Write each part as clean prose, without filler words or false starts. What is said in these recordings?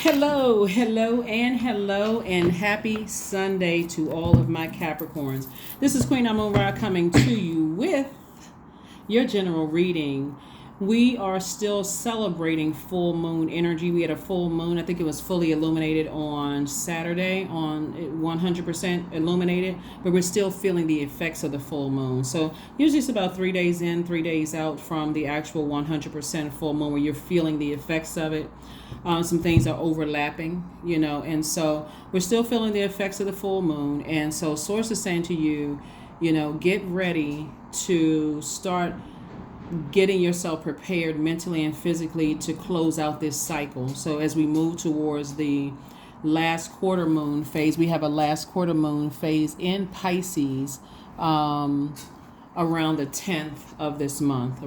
Hello, and happy Sunday to all of my Capricorns. This is Queen Amun Ra coming to you with your general reading. We are still celebrating full moon energy. We had a full moon. I think it was fully illuminated on Saturday, on 100% illuminated, but we're still feeling the effects of the full moon. So usually it's about 3 days in, 3 days out from the actual 100% full moon where you're feeling the effects of it. Some things are overlapping, and so we're still feeling the effects of the full moon. And so Source is saying to you, get ready to start getting yourself prepared mentally and physically to close out this cycle. So as we move towards the last quarter moon phase, we have a last quarter moon phase in Pisces around the 10th of this month.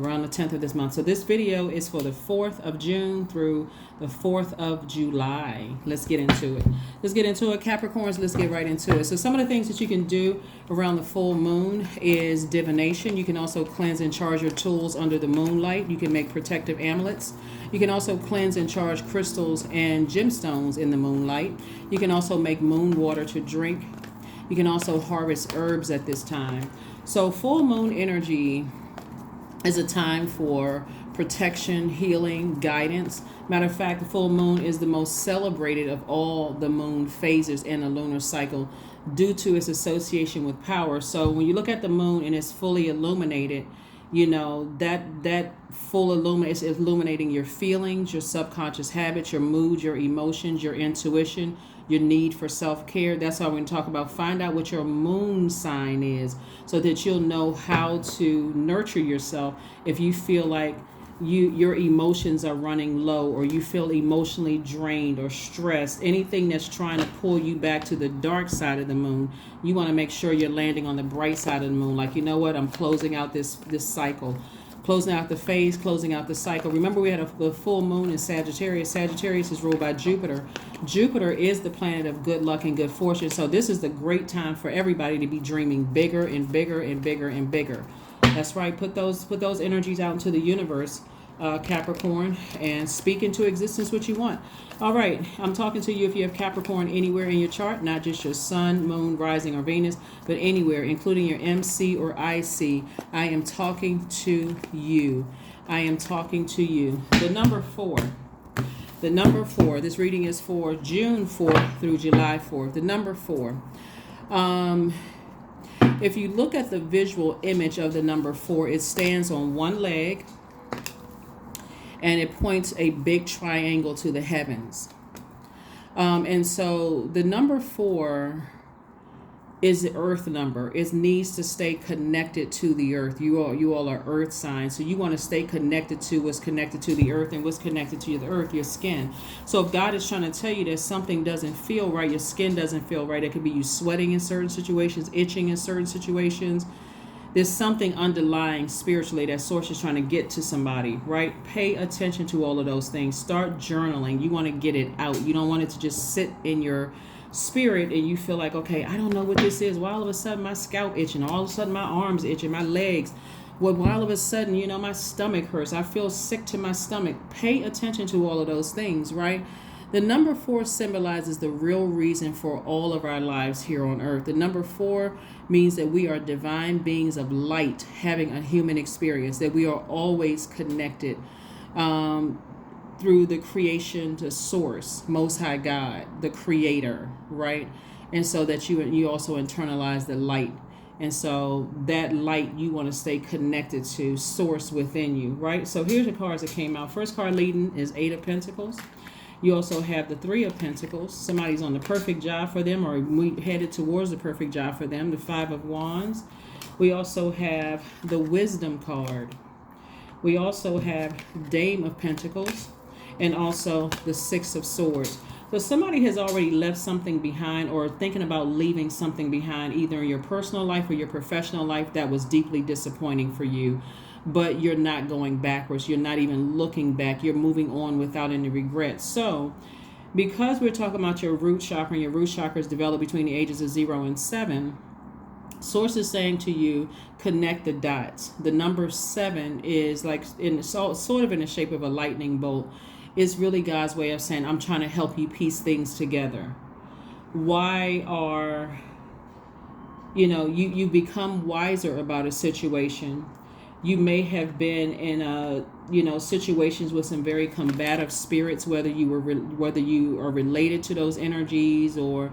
So this video is for the 4th of June through the 4th of July. Let's get into it. Capricorns, let's get right into it. So some of the things that you can do around the full moon is divination. You can also cleanse and charge your tools under the moonlight. You can make protective amulets. You can also cleanse and charge crystals and gemstones in the moonlight. You can also make moon water to drink. You can also harvest herbs at this time. So full moon energy is a time for protection, healing, guidance. Matter of fact, the full moon is the most celebrated of all the moon phases in the lunar cycle due to its association with power. So when you look at the moon and it's fully illuminated, that full is illuminating your feelings, your subconscious habits, your moods, your emotions, your intuition, your need for self-care. That's why we're going to talk about find out what your moon sign is so that you'll know how to nurture yourself if you feel like your emotions are running low, or you feel emotionally drained or stressed, anything that's trying to pull you back to the dark side of the moon. You want to make sure you're landing on the bright side of the moon. Like, I'm closing out this cycle, closing out the phase, closing out the cycle. Remember, we had the full moon in Sagittarius. Sagittarius is ruled by Jupiter. Jupiter is the planet of good luck and good fortune. So this is the great time for everybody to be dreaming bigger and bigger and bigger and bigger. That's right. Put those energies out into the universe, Capricorn, and speak into existence what you want. All right. I'm talking to you if you have Capricorn anywhere in your chart, not just your sun, moon, rising, or Venus, but anywhere, including your MC or IC. I am talking to you. The number 4. This reading is for June 4th through July 4th. The number 4. If you look at the visual image of the number 4, it stands on one leg and it points a big triangle to the heavens. And so the number 4 is the earth number. It needs to stay connected to the earth. You all are earth signs, so you want to stay connected to what's connected to the earth, and what's connected to the earth, your skin. So if God is trying to tell you that something doesn't feel right, your skin doesn't feel right, it could be you sweating in certain situations, itching in certain situations. There's something underlying spiritually that Source is trying to get to somebody, right? Pay attention to all of those things. Start journaling. You want to get it out. You don't want it to just sit in your spirit and you feel like, okay, I don't know what this is. Why all of a sudden my scalp itching, all of a sudden my arms itching, my legs. Well, all of a sudden, my stomach hurts. I feel sick to my stomach. Pay attention to all of those things, right? The number 4 symbolizes the real reason for all of our lives here on earth. The number 4 means that we are divine beings of light having a human experience, that we are always connected through the creation to Source, Most High God, the Creator, right? And so that you also internalize the light. And so that light, you want to stay connected to Source within you, right? So here's the cards that came out. First card leading is 8 of Pentacles. You also have the 3 of Pentacles. Somebody's on the perfect job for them, or we headed towards the perfect job for them. The 5 of Wands. We also have the Wisdom card. We also have Dame of Pentacles, and also the 6 of Swords. So somebody has already left something behind, or thinking about leaving something behind, either in your personal life or your professional life, that was deeply disappointing for you. But you're not going backwards. You're not even looking back. You're moving on without any regrets. So because we're talking about your root chakra, and your root chakra is developed between the ages of 0 and 7, Source is saying to you, connect the dots. The number 7 is like sort of in the shape of a lightning bolt. it's really God's way of saying, I'm trying to help you piece things together. Why are, you become wiser about a situation. You may have been in situations with some very combative spirits, whether you are related to those energies, or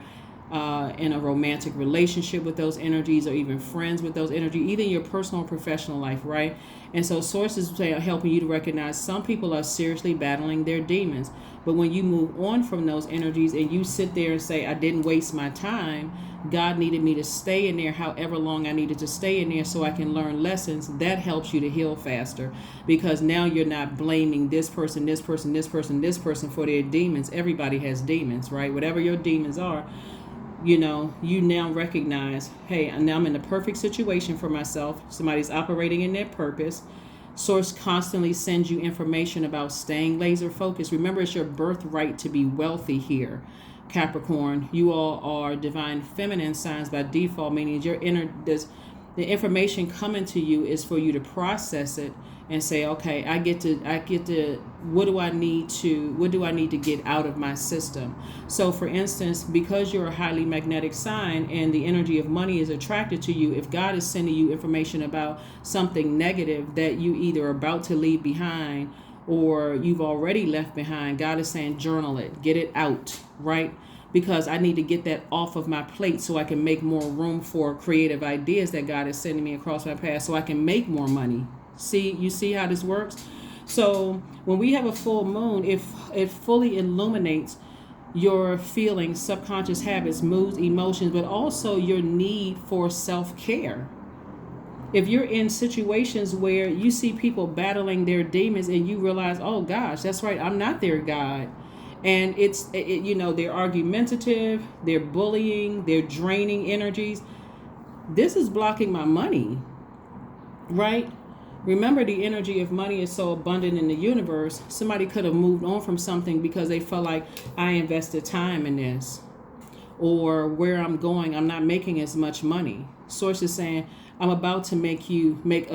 in a romantic relationship with those energies, or even friends with those energies, either in your personal or professional life, right? And so sources are helping you to recognize some people are seriously battling their demons. But when you move on from those energies and you sit there and say, I didn't waste my time, God needed me to stay in there however long I needed to stay in there so I can learn lessons, that helps you to heal faster, because now you're not blaming this person for their demons. Everybody has demons, right? Whatever your demons are, you now recognize, hey, now I'm in the perfect situation for myself. Somebody's operating in their purpose. Source constantly sends you information about staying laser focused. Remember, it's your birthright to be wealthy here, Capricorn. You all are divine feminine signs by default, meaning the information coming to you is for you to process it and say, okay, I get to what do I need to get out of my system? So for instance, because you're a highly magnetic sign and the energy of money is attracted to you, if God is sending you information about something negative that you either are about to leave behind or you've already left behind, God is saying journal it, get it out, right? Because I need to get that off of my plate so I can make more room for creative ideas that God is sending me across my path so I can make more money. You see how this works? So when we have a full moon, it fully illuminates your feelings, subconscious habits, moods, emotions, but also your need for self-care. If you're in situations where you see people battling their demons and you realize, oh gosh, that's right, I'm not their God. And they're argumentative, they're bullying, they're draining energies. This is blocking my money, right? Remember, the energy of money is so abundant in the universe. Somebody could have moved on from something because they felt like, I invested time in this, or where I'm going, I'm not making as much money. Source is saying, I'm about to make you make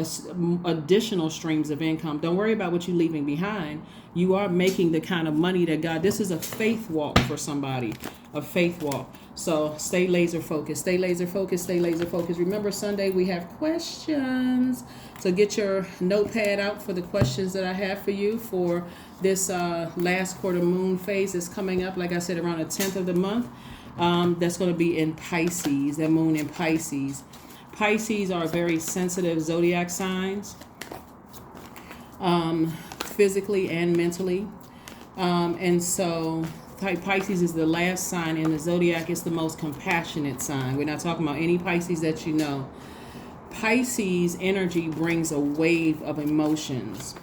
additional streams of income. Don't worry about what you're leaving behind. You are making the kind of money that God, this is a faith walk for somebody, a faith walk. So stay laser focused, stay laser focused, stay laser focused. Remember, Sunday we have questions. So get your notepad out for the questions that I have for you for this last quarter moon phase that's coming up, like I said, around the 10th of the month. That's going to be in Pisces, that moon in Pisces. Pisces are very sensitive zodiac signs, physically and mentally. And so Pisces is the last sign in the zodiac. It's the most compassionate sign. We're not talking about any Pisces that you know. Pisces energy brings a wave of emotions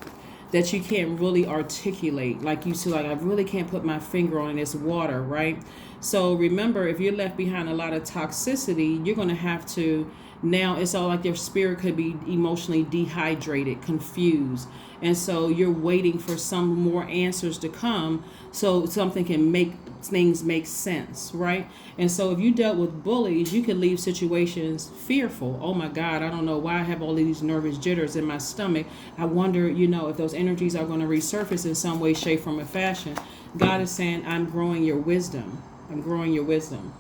that you can't really articulate. Like you see, like I really can't put my finger on it. It's water, right? So remember, if you're left behind a lot of toxicity, you're going to have to, now it's all like your spirit could be emotionally dehydrated, confused. And so you're waiting for some more answers to come so something can make things make sense, right? And so if you dealt with bullies, you could leave situations fearful. Oh my God, I don't know why I have all of these nervous jitters in my stomach. I wonder, if those energies are going to resurface in some way, shape, form, or fashion. God is saying, I'm growing your wisdom. I'm growing your wisdom.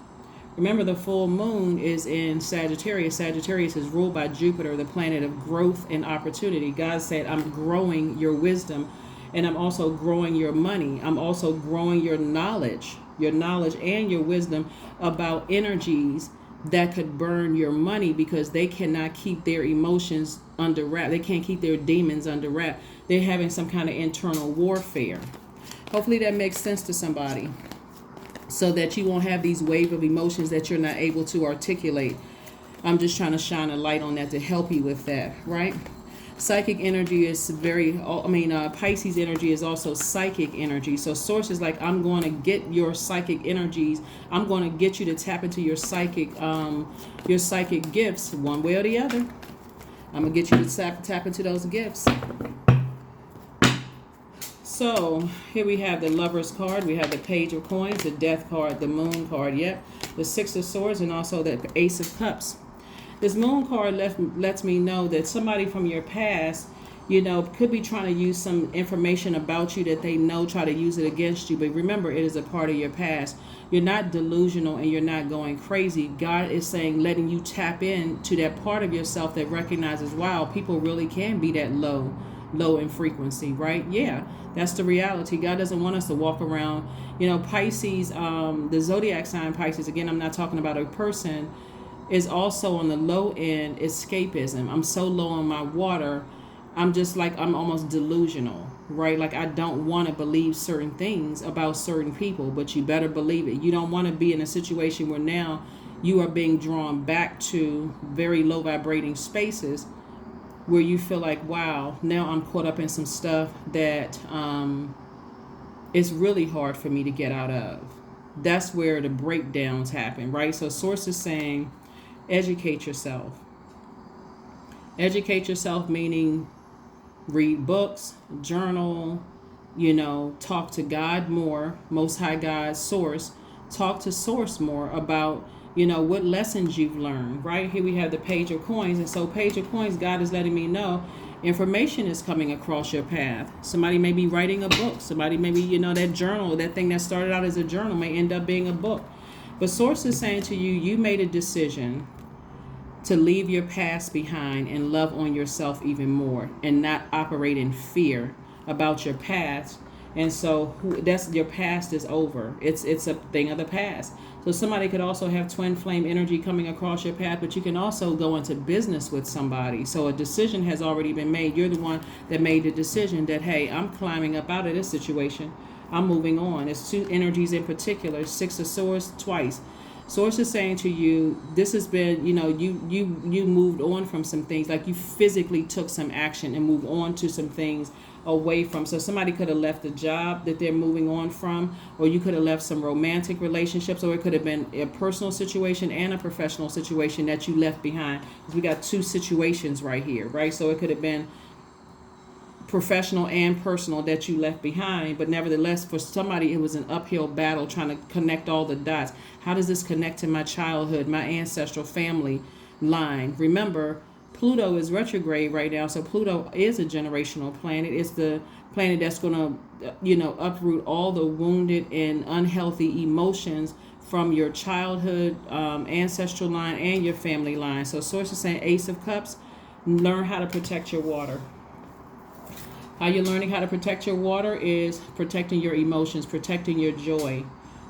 Remember, the full moon is in Sagittarius. Sagittarius is ruled by Jupiter, the planet of growth and opportunity. God said, I'm growing your wisdom, and I'm also growing your money. I'm also growing your knowledge and your wisdom about energies that could burn your money, because they cannot keep their emotions under wrap. They can't keep their demons under wrap. They're having some kind of internal warfare. Hopefully that makes sense to somebody, so that you won't have these wave of emotions that you're not able to articulate. I'm just trying to shine a light on that to help you with that, right? Psychic energy is Pisces energy is also psychic energy. So source is like, I'm going to get your psychic energies. I'm going to get you to tap into your psychic gifts one way or the other. I'm going to get you to tap into those gifts. So here we have the Lover's card, we have the Page of Coins, the Death card, the Moon card, the Six of Swords, and also the Ace of Cups. This Moon card lets me know that somebody from your past could be trying to use some information about you that they know, try to use it against you. But remember, it is a part of your past. You're not delusional and you're not going crazy. God is saying, letting you tap into that part of yourself that recognizes, wow, people really can be that low in frequency, right? Yeah, that's the reality. God doesn't want us to walk around, Pisces, the zodiac sign Pisces, again, I'm not talking about a person, is also on the low end escapism. I'm so low on my water, I'm just like, I'm almost delusional, right? Like, I don't want to believe certain things about certain people, but you better believe it. You don't want to be in a situation where now you are being drawn back to very low vibrating spaces where you feel like, wow, now I'm caught up in some stuff that it's really hard for me to get out of. That's where the breakdowns happen, right? So source is saying, educate yourself. Educate yourself, meaning read books, journal, talk to God more, Most High God, Source. Talk to Source more about, what lessons you've learned, right? Here we have the Page of Coins. And so Page of Coins, God is letting me know information is coming across your path. Somebody may be writing a book. Somebody maybe, that journal, that thing that started out as a journal may end up being a book. But Source is saying to you, you made a decision to leave your past behind and love on yourself even more and not operate in fear about your past. And so that's, your past is over. It's a thing of the past. So somebody could also have twin flame energy coming across your path, but you can also go into business with somebody. So a decision has already been made. You're the one that made the decision that, hey, I'm climbing up out of this situation. I'm moving on. It's two energies in particular, Six of Swords twice. Source is saying to you, this has been, you moved on from some things, like you physically took some action and moved on to some things away from. So somebody could have left a job that they're moving on from, or you could have left some romantic relationships, or it could have been a personal situation and a professional situation that you left behind. Because we got two situations right here, right? So it could have been professional and personal that you left behind, but nevertheless, for somebody, it was an uphill battle trying to connect all the dots. How does this connect to my childhood, my ancestral family line? Remember, Pluto is retrograde right now, so Pluto is a generational planet. It's the planet that's going to, uproot all the wounded and unhealthy emotions from your childhood, ancestral line, and your family line. So Source is saying, Ace of Cups, learn how to protect your water. How you're learning how to protect your water is protecting your emotions, protecting your joy.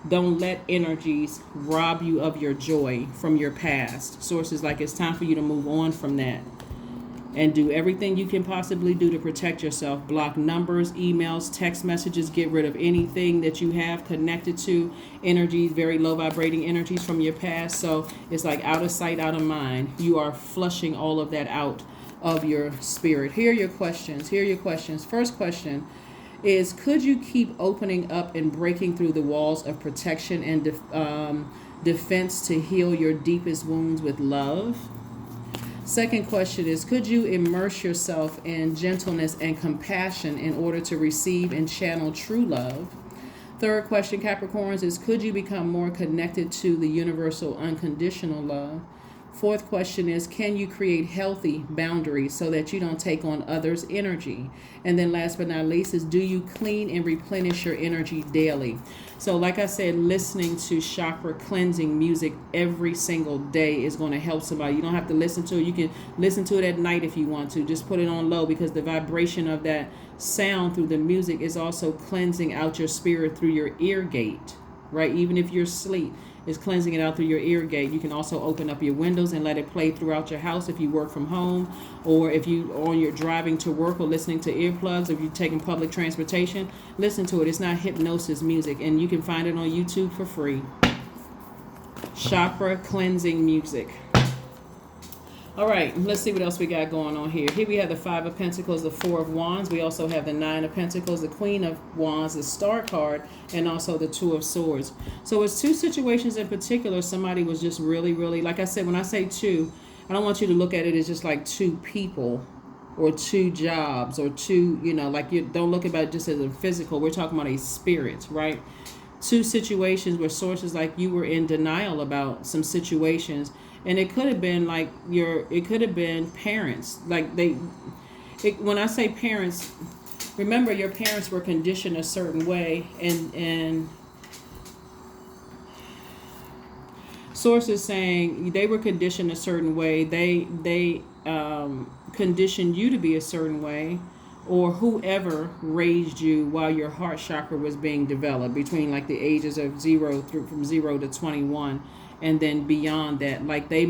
Don't let energies rob you of your joy from your past. Source is like, it's time for you to move on from that and do everything you can possibly do to protect yourself. Block numbers, emails, text messages, get rid of anything that you have connected to energies, very low vibrating energies from your past. So it's like out of sight, out of mind. You are flushing all of that out of your spirit. Here are your questions. First question is, could you keep opening up and breaking through the walls of protection and defense to heal your deepest wounds with love? Second question is, could you immerse yourself in gentleness and compassion in order to receive and channel true love? Third question, Capricorns, is, could you become more connected to the universal unconditional love? Fourth question is, can you create healthy boundaries so that you don't take on others' energy? And then last but not least is, do you clean and replenish your energy daily? So like I said, listening to chakra cleansing music every single day is going to help somebody. You don't have to listen to it. You can listen to it at night if you want to. Just put it on low, because the vibration of that sound through the music is also cleansing out your spirit through your ear gate, right? Even if you're asleep, is cleansing it out through your ear gate. You can also open up your windows and let it play throughout your house if you work from home, or if you're driving to work or listening to earplugs, if you're taking public transportation, listen to it. It's not hypnosis music, and you can find it on YouTube for free. Chakra cleansing music. All right, let's see what else we got going on here. Here we have the Five of Pentacles, the Four of Wands. We also have the Nine of Pentacles, the Queen of Wands, the Star card, and also the Two of Swords. So it's two situations in particular. Somebody was just really, really, like I said, when I say two, I don't want you to look at it as just like two people or two jobs or two, like you don't look about it just as a physical. We're talking about a spirit, right? Two situations where sources like you were in denial about some situations. And it could have been like it could have been parents. Like When I say parents, remember your parents were conditioned a certain way, and source is saying they were conditioned a certain way. They conditioned you to be a certain way, or whoever raised you while your heart chakra was being developed between like the ages of from 0 to 21, and then beyond that, like they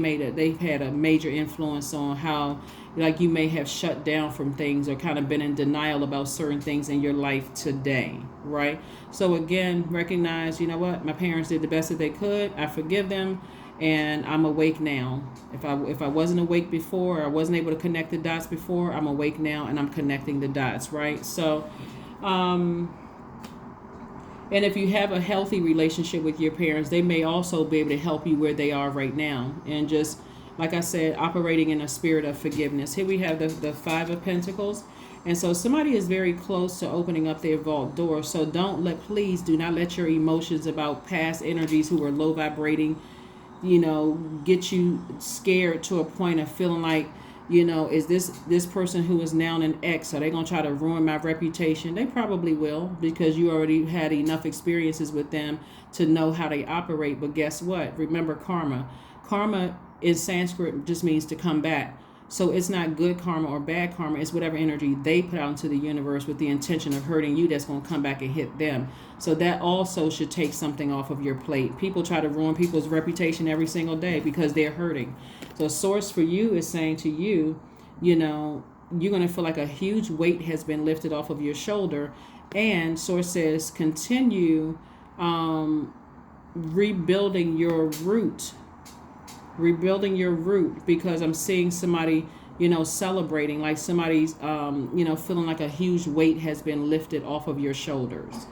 had a major influence on how, like, you may have shut down from things or kind of been in denial about certain things in your life today, right? So again, recognize, you know what, my parents did the best that they could. I forgive them, and I'm awake now. If I wasn't awake before, or I wasn't able to connect the dots before, I'm awake now and I'm connecting the dots, right? So, and if you have a healthy relationship with your parents, they may also be able to help you where they are right now. And just, like I said, operating in a spirit of forgiveness. Here we have the Five of Pentacles. And so somebody is very close to opening up their vault door. So please do not let your emotions about past energies who are low vibrating, get you scared to a point of feeling like, is this person who is now an ex, are they going to try to ruin my reputation? They probably will, because you already had enough experiences with them to know how they operate. But guess what? Remember karma. Karma in Sanskrit just means to come back. So it's not good karma or bad karma. It's whatever energy they put out into the universe with the intention of hurting you that's going to come back and hit them. So that also should take something off of your plate. People try to ruin people's reputation every single day because they're hurting. So source for you is saying to you, you're going to feel like a huge weight has been lifted off of your shoulder. And source says continue rebuilding your root. Because I'm seeing somebody, celebrating, like somebody's, feeling like a huge weight has been lifted off of your shoulders.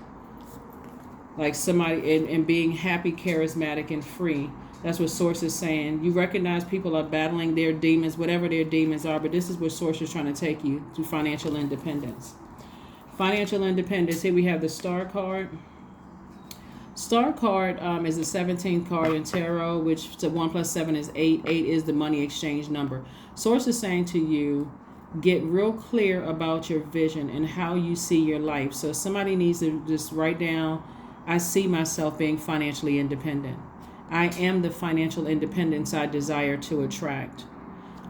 Like somebody, and being happy, charismatic, and free. That's what Source is saying. You recognize people are battling their demons, whatever their demons are, but this is where Source is trying to take you to financial independence. Financial independence. Here we have the Star card. Star card is the 17th card in tarot, which to 1 + 7 is 8. 8 is the money exchange number. Source is saying to you, get real clear about your vision and how you see your life. So somebody needs to just write down, I see myself being financially independent. I am the financial independence I desire to attract.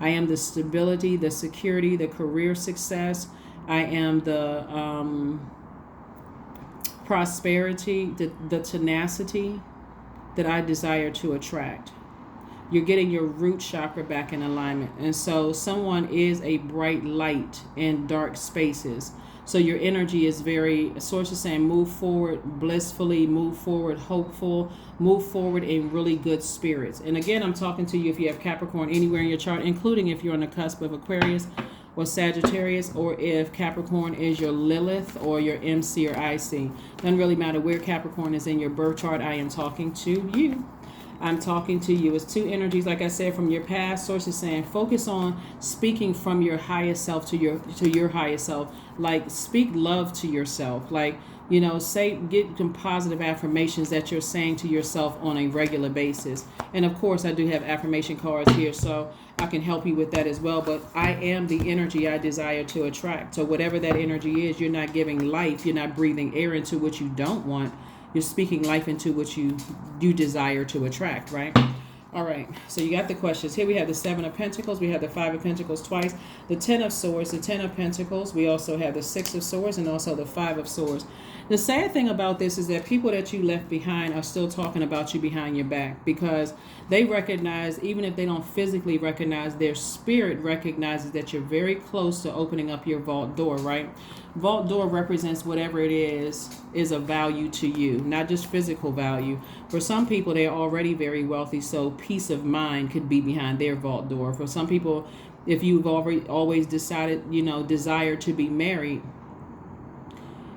I am the stability, the security, the career success. I am the prosperity, the tenacity that I desire to attract. You're getting your root chakra back in alignment. And so someone is a bright light in dark spaces. So your energy is Source is saying, move forward blissfully, move forward hopeful, move forward in really good spirits. And again, I'm talking to you if you have Capricorn anywhere in your chart, including if you're on the cusp of Aquarius or Sagittarius, or if Capricorn is your Lilith or your MC or IC. Doesn't really matter where Capricorn is in your birth chart. I am talking to you. I'm talking to you. It's two energies, like I said, from your past. Source is saying focus on speaking from your highest self to your highest self. Like, speak love to yourself. Like, get some positive affirmations that you're saying to yourself on a regular basis. And of course, I do have affirmation cards here, so I can help you with that as well. But I am the energy I desire to attract. So whatever that energy is, you're not giving life. You're not breathing air into what you don't want. You're speaking life into what you desire to attract, right? All right, so you got the questions. Here we have the 7 of Pentacles. We have the 5 of Pentacles twice. The 10 of Swords, the 10 of Pentacles. We also have the 6 of Swords and also the 5 of Swords. The sad thing about this is that people that you left behind are still talking about you behind your back, because they recognize, even if they don't physically recognize, their spirit recognizes that you're very close to opening up your vault door, right? Vault door represents whatever it is of value to you, not just physical value. For some people, they're already very wealthy, so peace of mind could be behind their vault door. For some people, if you've always decided, desire to be married,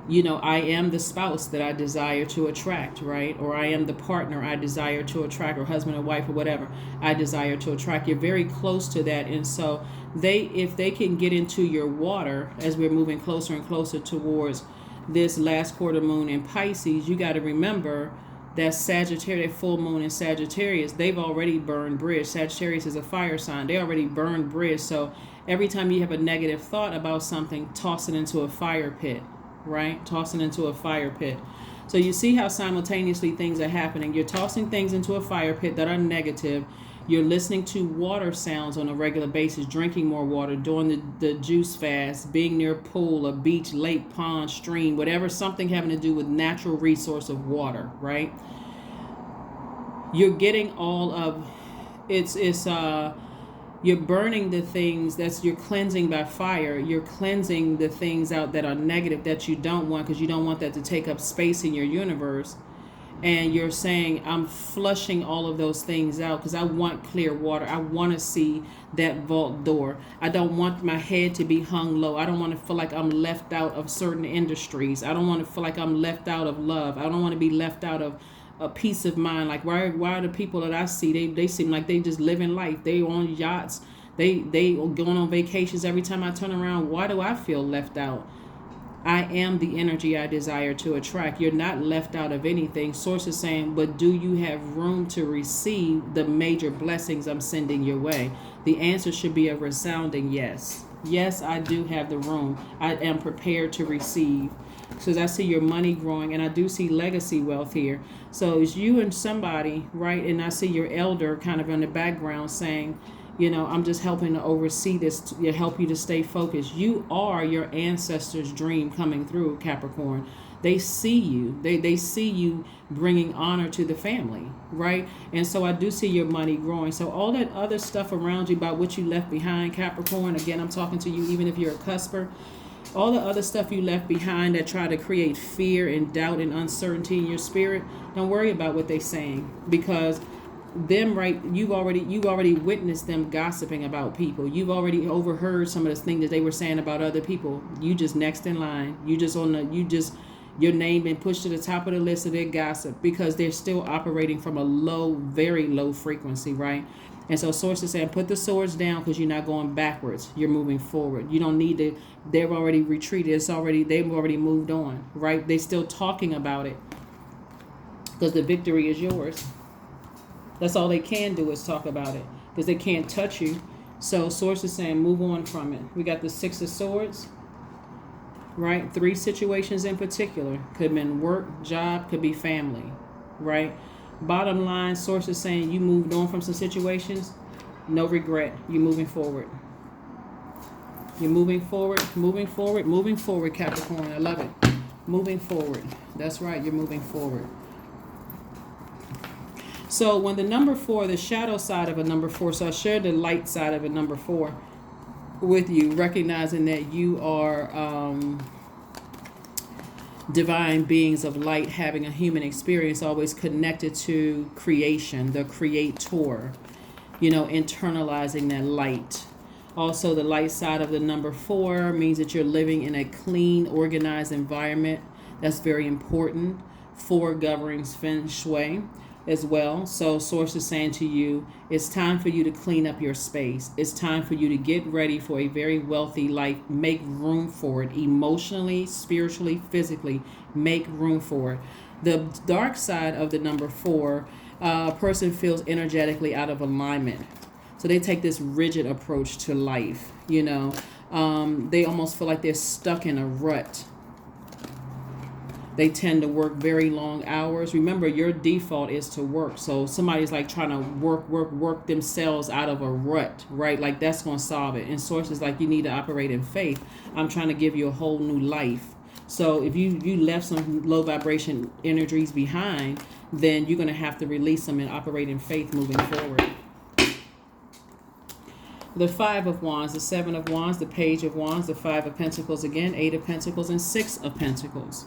I am the spouse that I desire to attract, right? Or I am the partner I desire to attract, or husband or wife or whatever I desire to attract. You're very close to that. And so if they can get into your water as we're moving closer and closer towards this last quarter moon in Pisces, you got to remember that Sagittarius, full moon in Sagittarius, they've already burned bridge. Sagittarius is a fire sign. They already burned bridge. So every time you have a negative thought about something, toss it into a fire pit, right? Toss it into a fire pit. So you see how simultaneously things are happening. You're tossing things into a fire pit that are negative. You're listening to water sounds on a regular basis, drinking more water, doing the juice fast, being near a pool, a beach, lake, pond, stream, whatever, something having to do with natural resource of water, right? You're getting all of, you're burning the things, you're cleansing by fire. You're cleansing the things out that are negative that you don't want, because you don't want that to take up space in your universe. And you're saying, I'm flushing all of those things out because I want clear water. I want to see that vault door. I don't want my head to be hung low. I don't want to feel like I'm left out of certain industries. I don't want to feel like I'm left out of love. I don't want to be left out of a peace of mind. Like, why are the people that I see, they seem like they just living life. They on yachts. They going on vacations. Every time I turn around, why do I feel left out? I am the energy I desire to attract. You're not left out of anything. Source is saying, but do you have room to receive the major blessings I'm sending your way? The answer should be a resounding yes. Yes, I do have the room. I am prepared to receive. So I see your money growing, and I do see legacy wealth here. So it's you and somebody, right? And I see your elder kind of in the background saying, I'm just helping to oversee this, to help you to stay focused. You are your ancestors' dream coming through, Capricorn. They see you. They see you bringing honor to the family, right? And so I do see your money growing. So all that other stuff around you about what you left behind, Capricorn, again, I'm talking to you even if you're a cusper. All the other stuff you left behind that try to create fear and doubt and uncertainty in your spirit, don't worry about what they're saying, because you've already witnessed them gossiping about people. You've already overheard some of the things that they were saying about other people. You just next in line. Your name been pushed to the top of the list of their gossip, because they're still operating from a low, very low frequency, right? And so Source is saying, put the swords down, because you're not going backwards. You're moving forward. You don't need to. They've already retreated. They've already moved on, right? They're still talking about it, because the victory is yours. That's all they can do is talk about it, because they can't touch you. So Source is saying, move on from it. We got the Six of Swords, right? 3 situations in particular. Could have been work, job, could be family, right? Bottom line, Source is saying you moved on from some situations. No regret. You're moving forward. You're moving forward, moving forward, moving forward, Capricorn. I love it. Moving forward. That's right. You're moving forward. So when the number 4, the shadow side of a number 4, so I shared the light side of a number 4 with you, recognizing that you are divine beings of light, having a human experience, always connected to creation, the creator, internalizing that light. Also, the light side of the number 4 means that you're living in a clean, organized environment. That's very important. 4 governs feng shui as well. So Source is saying to you, it's time for you to clean up your space. It's time for you to get ready for a very wealthy life. Make room for it emotionally, spiritually, physically. Make room for it. The dark side of the number 4, a person feels energetically out of alignment. So they take this rigid approach to life. They almost feel like they're stuck in a rut. They tend to work very long hours. Remember, your default is to work. So somebody's like trying to work themselves out of a rut, right? Like that's going to solve it. And Source is like, you need to operate in faith. I'm trying to give you a whole new life. So if you left some low vibration energies behind, then you're going to have to release them and operate in faith moving forward. The 5 of Wands, the 7 of Wands, the Page of Wands, the 5 of Pentacles again, 8 of Pentacles, and 6 of Pentacles.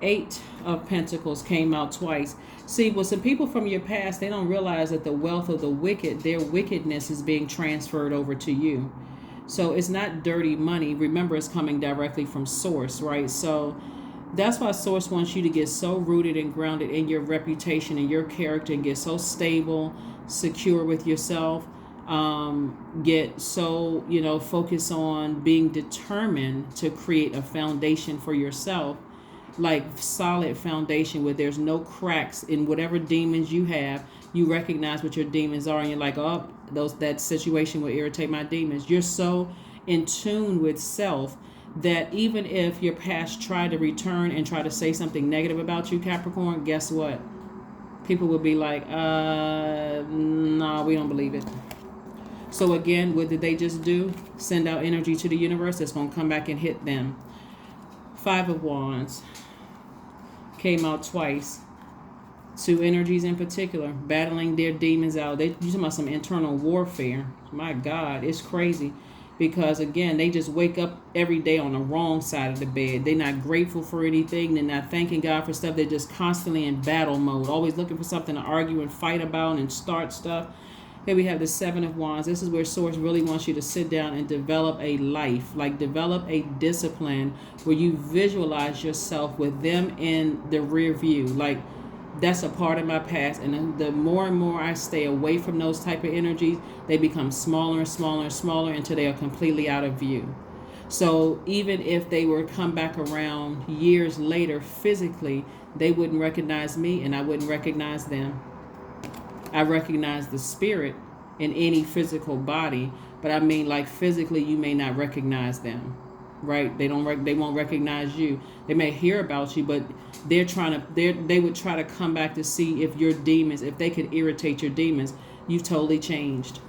8 of Pentacles came out twice. See, with some people from your past, they don't realize that the wealth of the wicked, their wickedness is being transferred over to you. So it's not dirty money. Remember, it's coming directly from Source, right? So that's why Source wants you to get so rooted and grounded in your reputation and your character, and get so stable, secure with yourself. Get so, focus on being determined to create a foundation for yourself like solid foundation where there's no cracks in whatever demons you have. You recognize what your demons are, and you're like, oh, that situation will irritate my demons. You're so in tune with self that even if your past tried to return and try to say something negative about you, Capricorn, guess what? People will be like, no, we don't believe it. So again, what did they just do? Send out energy to the universe that's going to come back and hit them. 5 of Wands came out twice. 2 energies in particular, battling their demons out. They talking about some internal warfare. My God, it's crazy. Because again, they just wake up every day on the wrong side of the bed. They're not grateful for anything. They're not thanking God for stuff. They're just constantly in battle mode, always looking for something to argue and fight about and start stuff. Here we have the 7 of Wands. This is where Source really wants you to sit down and develop a life, like develop a discipline where you visualize yourself with them in the rear view. Like, that's a part of my past, and the more and more I stay away from those type of energies, they become smaller and smaller and smaller until they are completely out of view. So even if they were come back around years later physically, they wouldn't recognize me and I wouldn't recognize them. I recognize the spirit in any physical body, but I mean, like, physically you may not recognize them, right? They won't recognize you. They may hear about you, but they would try to come back to see if your demons, if they could irritate your demons. You've totally changed.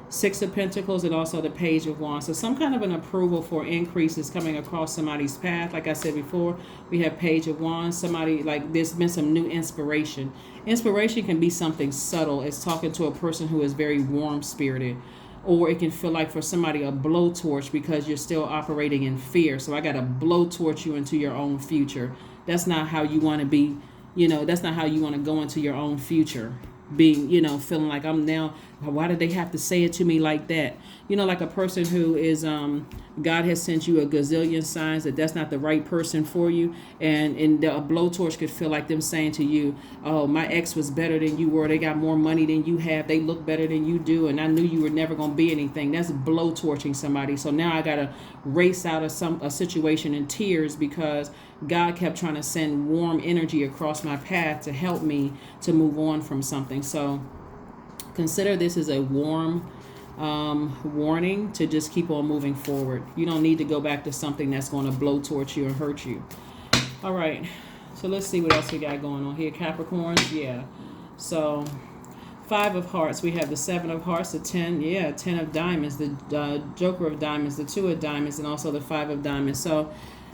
6 of Pentacles and also the Page of Wands. So some kind of an approval for increase is coming across somebody's path. Like I said before, we have Page of Wands. Somebody, like, there's been some new inspiration. Inspiration can be something subtle. It's talking to a person who is very warm-spirited. Or it can feel like for somebody a blowtorch because you're still operating in fear. So I got to blowtorch you into your own future. That's not how you want to be, that's not how you want to go into your own future. Being, feeling like I'm now, why did they have to say it to me like that? Like a person who is, God has sent you a gazillion signs that that's not the right person for you. And a blowtorch could feel like them saying to you, oh, my ex was better than you were. They got more money than you have. They look better than you do. And I knew you were never going to be anything. That's blowtorching somebody. So now I got to race out of a situation in tears because God kept trying to send warm energy across my path to help me to move on from something. So consider this as a warm warning to just keep on moving forward. You don't need to go back to something that's going to blowtorch you or hurt you. All right. So let's see what else we got going on here. Capricorns. Yeah. So 5 of Hearts. We have the 7 of Hearts, the 10. Yeah. 10 of Diamonds, the Joker of Diamonds, the 2 of Diamonds, and also the 5 of Diamonds. So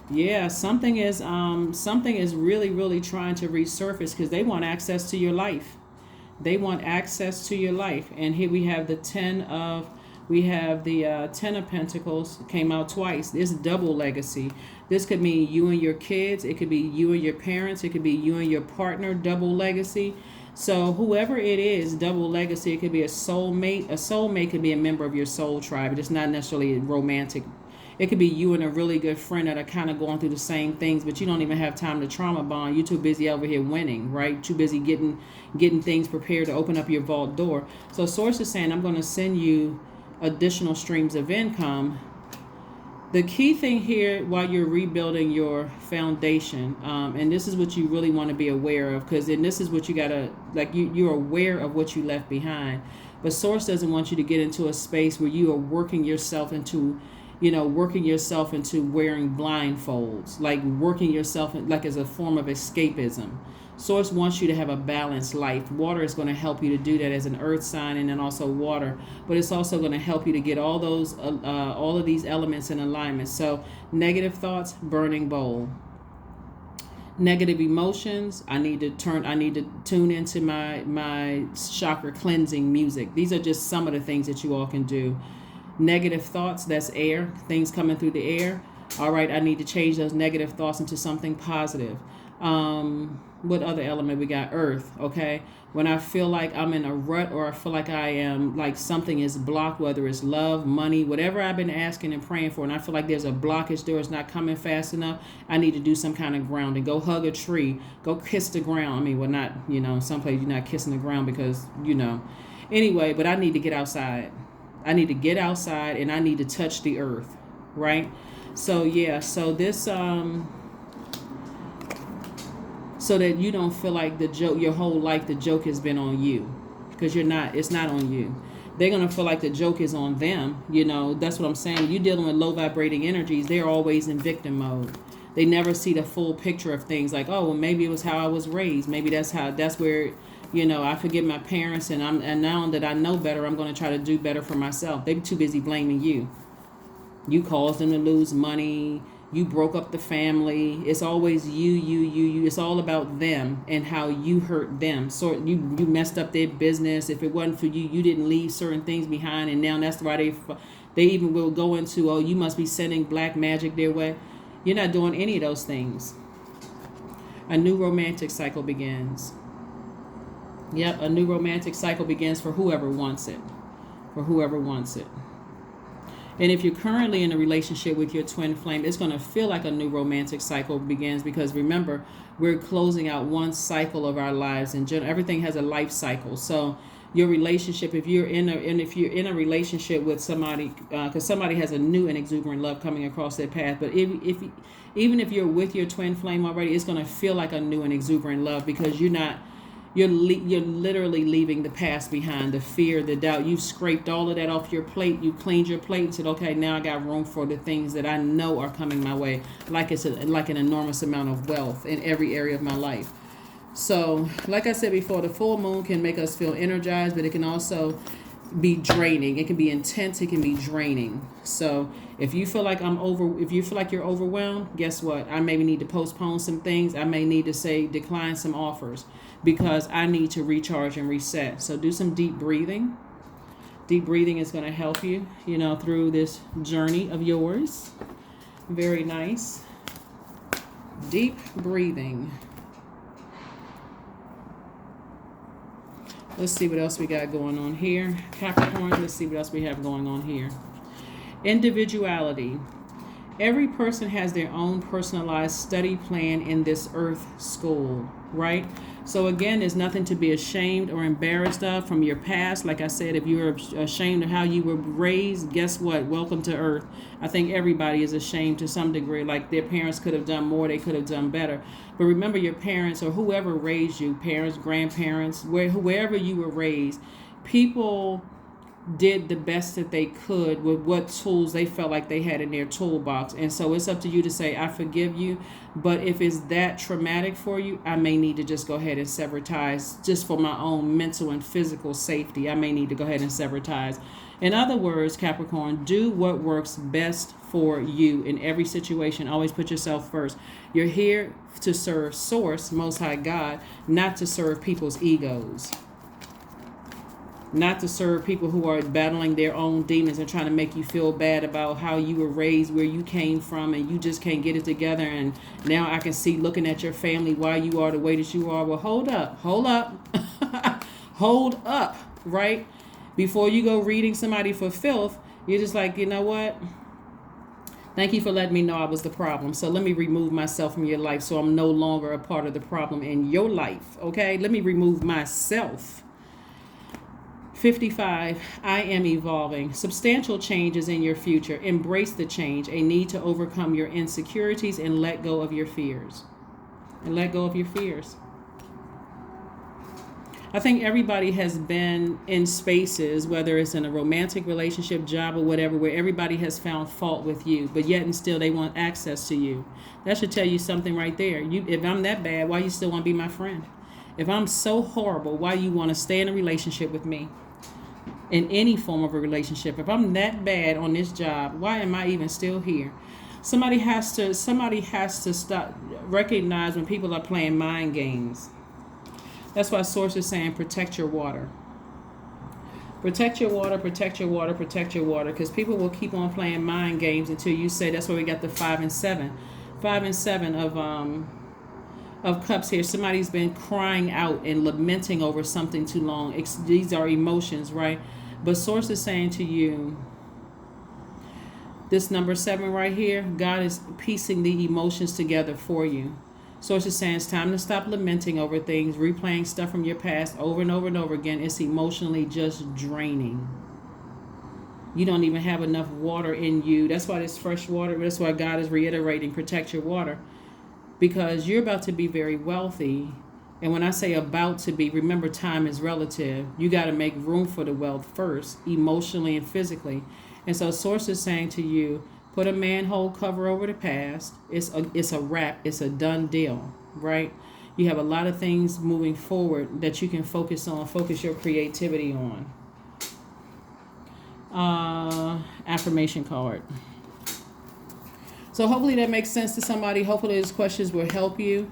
yeah, something is really, really trying to resurface because they want access to your life. They want access to your life. And here we have the 10 of Pentacles came out twice. This double legacy. This could mean you and your kids. It could be you and your parents. It could be you and your partner, double legacy. So whoever it is, double legacy, it could be a soulmate. A soulmate could be a member of your soul tribe. It's not necessarily romantic. It could be you and a really good friend that are kind of going through the same things, but you don't even have time to trauma bond. You're too busy over here winning, right? Too busy getting things prepared to open up your vault door. So Source is saying, I'm going to send you additional streams of income. The key thing here while you're rebuilding your foundation, and this is what you really want to be aware of, because then this is what you got to, like, you're aware of what you left behind. But Source doesn't want you to get into a space where you are working yourself into wearing blindfolds, like working yourself like as a form of escapism. Source wants you to have a balanced life. Water is going to help you to do that as an earth sign, and then also water. But it's also going to help you to get all of these elements in alignment. So negative thoughts, burning bowl. Negative emotions, I need to tune into my chakra cleansing music. These are just some of the things that you all can do. Negative thoughts, that's air, things coming through the air. All right, I need to change those negative thoughts into something positive. What other element we got? Earth, okay? When I feel like I'm in a rut, or I feel like I am, like something is blocked, whether it's love, money, whatever I've been asking and praying for, and I feel like there's a blockage there, it's not coming fast enough, I need to do some kind of grounding. Go hug a tree. Go kiss the ground. I mean, well, not, some place you're not kissing the ground because, Anyway, but I need to get outside. I need to get outside and I need to touch the earth, right? So yeah, so this so that you don't feel like the joke, your whole life, the joke has been on you, because it's not on you. They're going to feel like the joke is on them. That's what I'm saying. You dealing with low vibrating energies. They're always in victim mode. They never see the full picture of things, like, oh, well, maybe it was how I was raised. Maybe that's where, I forgive my parents, and now that I know better, I'm going to try to do better for myself. They're too busy blaming you. You caused them to lose money. You broke up the family. It's always you. It's all about them and how you hurt them. So you messed up their business. If it wasn't for you, you didn't leave certain things behind, and now that's why they even will go into, oh, you must be sending black magic their way. You're not doing any of those things. A new romantic cycle begins. Yep, a new romantic cycle begins for whoever wants it. For whoever wants it. And if you're currently in a relationship with your twin flame, it's going to feel like a new romantic cycle begins, because remember, we're closing out one cycle of our lives, and everything has a life cycle. So your relationship, if you're in a relationship with somebody, because somebody has a new and exuberant love coming across their path, but even if you're with your twin flame already, it's going to feel like a new and exuberant love, because you're literally leaving the past behind, the fear, the doubt. You've scraped all of that off your plate. You cleaned your plate and said, okay, now I got room for the things that I know are coming my way, like like an enormous amount of wealth in every area of my life. So, like I said before, the full moon can make us feel energized, but it can also be draining. It can be intense. It can be draining. So if you feel like you're overwhelmed, guess what? I maybe need to postpone some things. I may need to decline some offers, because I need to recharge and reset. So do some deep breathing. Deep breathing is going to help you, through this journey of yours. Very nice. Deep breathing. Let's see what else we got going on here. Capricorn, let's see what else we have going on here. Individuality. Every person has their own personalized study plan in this earth school, right? So again, there's nothing to be ashamed or embarrassed of from your past. Like I said, if you're ashamed of how you were raised, guess what? Welcome to earth. I think everybody is ashamed to some degree. Like their parents could have done more, they could have done better. But remember, your parents, or whoever raised you, parents, grandparents, wherever you were raised, people did the best that they could with what tools they felt like they had in their toolbox. And so it's up to you to say, I forgive you. But if it's that traumatic for you, I may need to just go ahead and sever ties, just for my own mental and physical safety. I may need to go ahead and sever ties. In other words, Capricorn, do what works best for you in every situation. Always put yourself first. You're here to serve Source, Most High God, not to serve people's egos. Not to serve people who are battling their own demons and trying to make you feel bad about how you were raised, where you came from, and you just can't get it together. And now I can see, looking at your family, why you are the way that you are. Well, hold up, hold up, right? Before you go reading somebody for filth, you're just like, you know what? Thank you for letting me know I was the problem. So let me remove myself from your life, so I'm no longer a part of the problem in your life, okay? Let me remove myself. 55, I am evolving. Substantial changes in your future. Embrace the change. A need to overcome your insecurities and let go of your fears. And let go of your fears. I think everybody has been in spaces, whether it's in a romantic relationship, job, or whatever, where everybody has found fault with you, but yet and still they want access to you. That should tell you something right there. If I'm that bad, why you still want to be my friend? If I'm so horrible, why you want to stay in a relationship with me? In any form of a relationship. If I'm that bad on this job, why am I even still here? Somebody has to stop, recognize when people are playing mind games. That's why Source is saying protect your water. Protect your water, protect your water, protect your water, because people will keep on playing mind games until you say, that's where we got the 5 and 7. 5 and 7 of cups here. Somebody's been crying out and lamenting over something too long. These are emotions, right? But Source is saying to you, this number 7 right here, God is piecing the emotions together for you. Source is saying it's time to stop lamenting over things, replaying stuff from your past over and over and over again. It's emotionally just draining. You don't even have enough water in you. That's why this fresh water, that's why God is reiterating, protect your water. because you're about to be very wealthy. And when I say about to be, remember time is relative. You got to make room for the wealth first, emotionally and physically. And so Source is saying to you, put a manhole cover over the past. It's a wrap. It's a done deal, right? You have a lot of things moving forward that you can focus on, focus your creativity on. Affirmation card. So hopefully that makes sense to somebody. Hopefully these questions will help you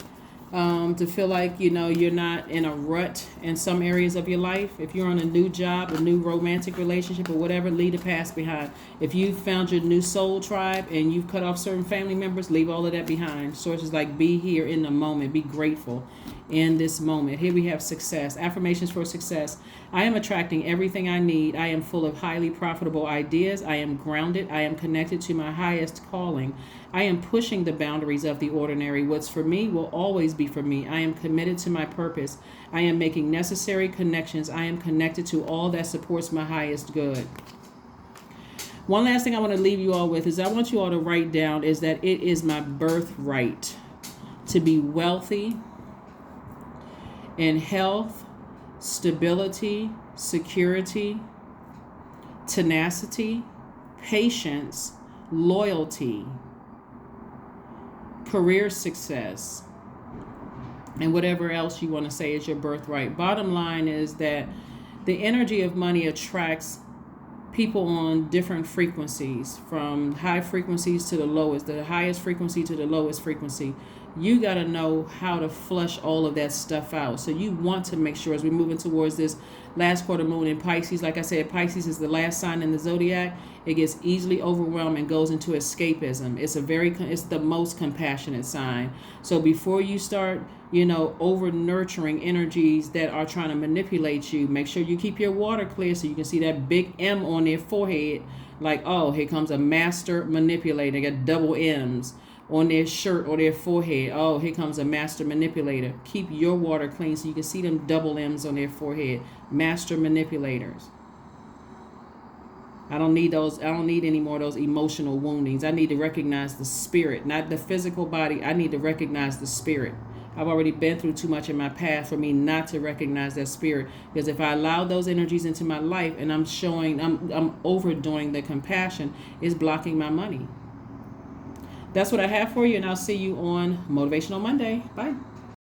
to feel like, you're not in a rut in some areas of your life. If you're on a new job, a new romantic relationship or whatever, leave the past behind. If you've found your new soul tribe and you've cut off certain family members, leave all of that behind. Source is like, be here in the moment. Be grateful in this moment. Here we have success. Affirmations for success. I am attracting everything I need. I am full of highly profitable ideas. I am grounded. I am connected to my highest calling. I am pushing the boundaries of the ordinary. What's for me will always be for me. I am committed to my purpose. I am making necessary connections. I am connected to all that supports my highest good. One last thing I want to leave you all with is I want you all to write down is that it is my birthright to be wealthy in health, stability, security, tenacity, patience, loyalty, career success, and whatever else you want to say is your birthright. Bottom line is that the energy of money attracts people on different frequencies, from high frequencies to the lowest, the highest frequency to the lowest frequency. You got to know how to flush all of that stuff out. So you want to make sure, as we're moving towards this last quarter moon in Pisces, like I said, Pisces is the last sign in the zodiac. It gets easily overwhelmed and goes into escapism. It's the most compassionate sign. So before you start, over nurturing energies that are trying to manipulate you, make sure you keep your water clear so you can see that big M on their forehead. Like, oh, here comes a master manipulator. They got double M's on their shirt or their forehead. Oh, here comes a master manipulator. Keep your water clean so you can see them double M's on their forehead. Master manipulators. I don't need any more of those emotional woundings. I need to recognize the spirit, not the physical body. I need to recognize the spirit. I've already been through too much in my past for me not to recognize that spirit. Because if I allow those energies into my life and I'm overdoing the compassion, it's blocking my money. That's what I have for you, and I'll see you on Motivational Monday. Bye.